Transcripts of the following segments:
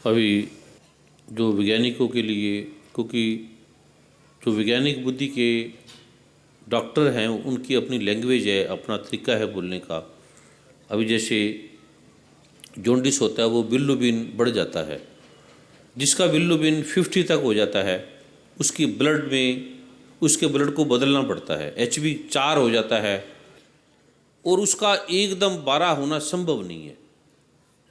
अभी जो वैज्ञानिकों के लिए, क्योंकि जो वैज्ञानिक बुद्धि के डॉक्टर हैं उनकी अपनी लैंग्वेज है, अपना तरीका है बोलने का। अभी जैसे जॉन्डिस होता है वो बिल्रुबिन बढ़ जाता है, जिसका बिल्रुबिन 50 तक हो जाता है उसकी ब्लड में, उसके ब्लड को बदलना पड़ता है। HB 4 हो जाता है और उसका एकदम 12 होना संभव नहीं है।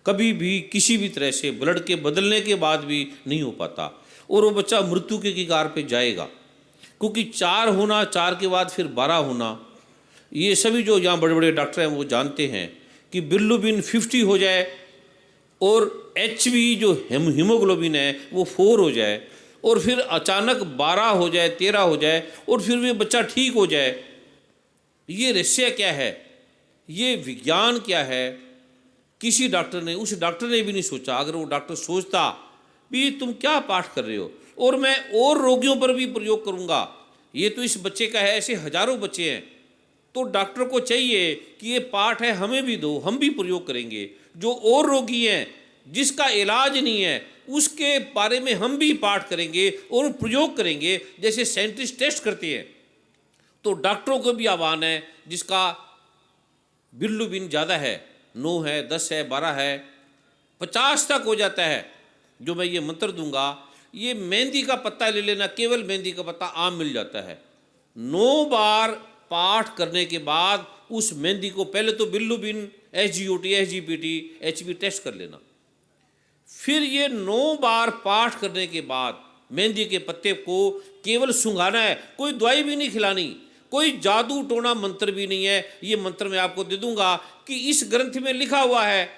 कभी भी किसी भी तरह से ब्लड के बदलने के बाद भी नहीं हो पाता और वो बच्चा मृत्यु के कगार पे जाएगा, क्योंकि 4 होना, 4 के बाद फिर 12 होना, ये सभी जो यहाँ बड़े बड़े डॉक्टर हैं वो जानते हैं कि बिल्रुबिन 50 हो जाए और HB जो हीमोग्लोबिन है वो 4 हो जाए और फिर अचानक 12 हो जाए, 13 हो जाए और फिर भी बच्चा ठीक हो जाए। ये रहस्य क्या है, ये विज्ञान क्या है, किसी डॉक्टर ने, उस डॉक्टर ने भी नहीं सोचा। अगर वो डॉक्टर सोचता भी तुम क्या पाठ कर रहे हो और मैं और रोगियों पर भी प्रयोग करूंगा, ये तो इस बच्चे का है, ऐसे हजारों बच्चे हैं, तो डॉक्टर को चाहिए कि ये पाठ है हमें भी दो, हम भी प्रयोग करेंगे। जो और रोगी हैं जिसका इलाज नहीं है उसके बारे में हम भी पाठ करेंगे और प्रयोग करेंगे, जैसे साइंटिस्ट टेस्ट करते हैं। तो डॉक्टरों को भी आह्वान है जिसका बिल्रुबिन ज़्यादा है, 9 है, 10 है, 12 है, 50 तक हो जाता है, जो मैं ये मंत्र दूंगा, ये मेहंदी का पत्ता ले लेना, केवल मेहंदी का पत्ता आम मिल जाता है। 9 बार पाठ करने के बाद उस मेहंदी को पहले तो बिल्रुबिन, SGOT, SGPT, HB टेस्ट कर लेना। फिर ये 9 बार पाठ करने के बाद मेहंदी के पत्ते को केवल सूंघाना है, कोई दवाई भी नहीं खिलानी, कोई जादू टोना मंत्र भी नहीं है। ये मंत्र मैं आपको दे दूंगा कि इस ग्रंथ में लिखा हुआ है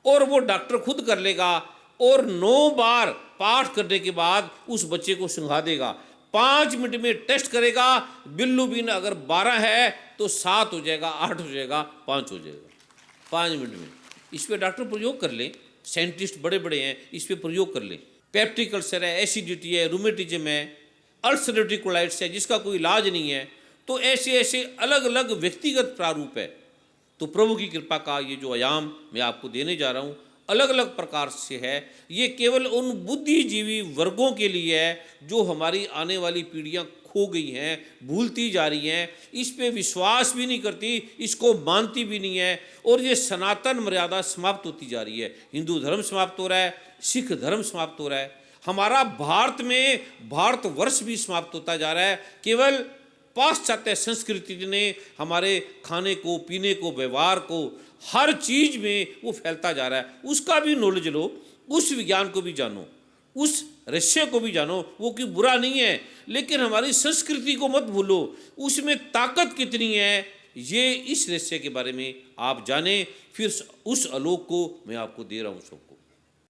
और वो डॉक्टर खुद कर लेगा और 9 बार पाठ करने के बाद उस बच्चे को सूंघा देगा। 5 मिनट में टेस्ट करेगा, बिल्रुबिन अगर 12 है तो 7 हो जाएगा, 8 हो जाएगा, 5 हो जाएगा, 5 मिनट में। इस पर डॉक्टर प्रयोग कर लें, साइंटिस्ट बड़े बड़े हैं, इस पर प्रयोग कर लें। पेप्टिक अल्सर है, एसिडिटी है, रूमेटिज्म है, अल्सरेटिव कोलाइटिस है जिसका कोई इलाज नहीं है, तो ऐसे ऐसे अलग अलग व्यक्तिगत प्रारूप है। तो प्रभु की कृपा का ये जो आयाम मैं आपको देने जा रहा हूँ अलग अलग प्रकार से है। ये केवल उन बुद्धिजीवी वर्गों के लिए है जो हमारी आने वाली पीढ़ियाँ खो गई हैं, भूलती जा रही हैं, इस पे विश्वास भी नहीं करती, इसको मानती भी नहीं है और ये सनातन मर्यादा समाप्त होती जा रही है। हिंदू धर्म समाप्त हो रहा है, सिख धर्म समाप्त हो रहा है, हमारा भारत में भारतवर्ष भी समाप्त होता जा रहा है। केवल पाश्चात्य संस्कृति ने हमारे खाने को, पीने को, व्यवहार को, हर चीज में वो फैलता जा रहा है। उसका भी नॉलेज लो, उस विज्ञान को भी जानो, उस रहस्य को भी जानो। वो कि बुरा नहीं है, लेकिन हमारी संस्कृति को मत भूलो, उसमें ताकत कितनी है ये इस रहस्य के बारे में आप जाने। फिर उस आलोक को मैं आपको दे रहा हूँ सबको।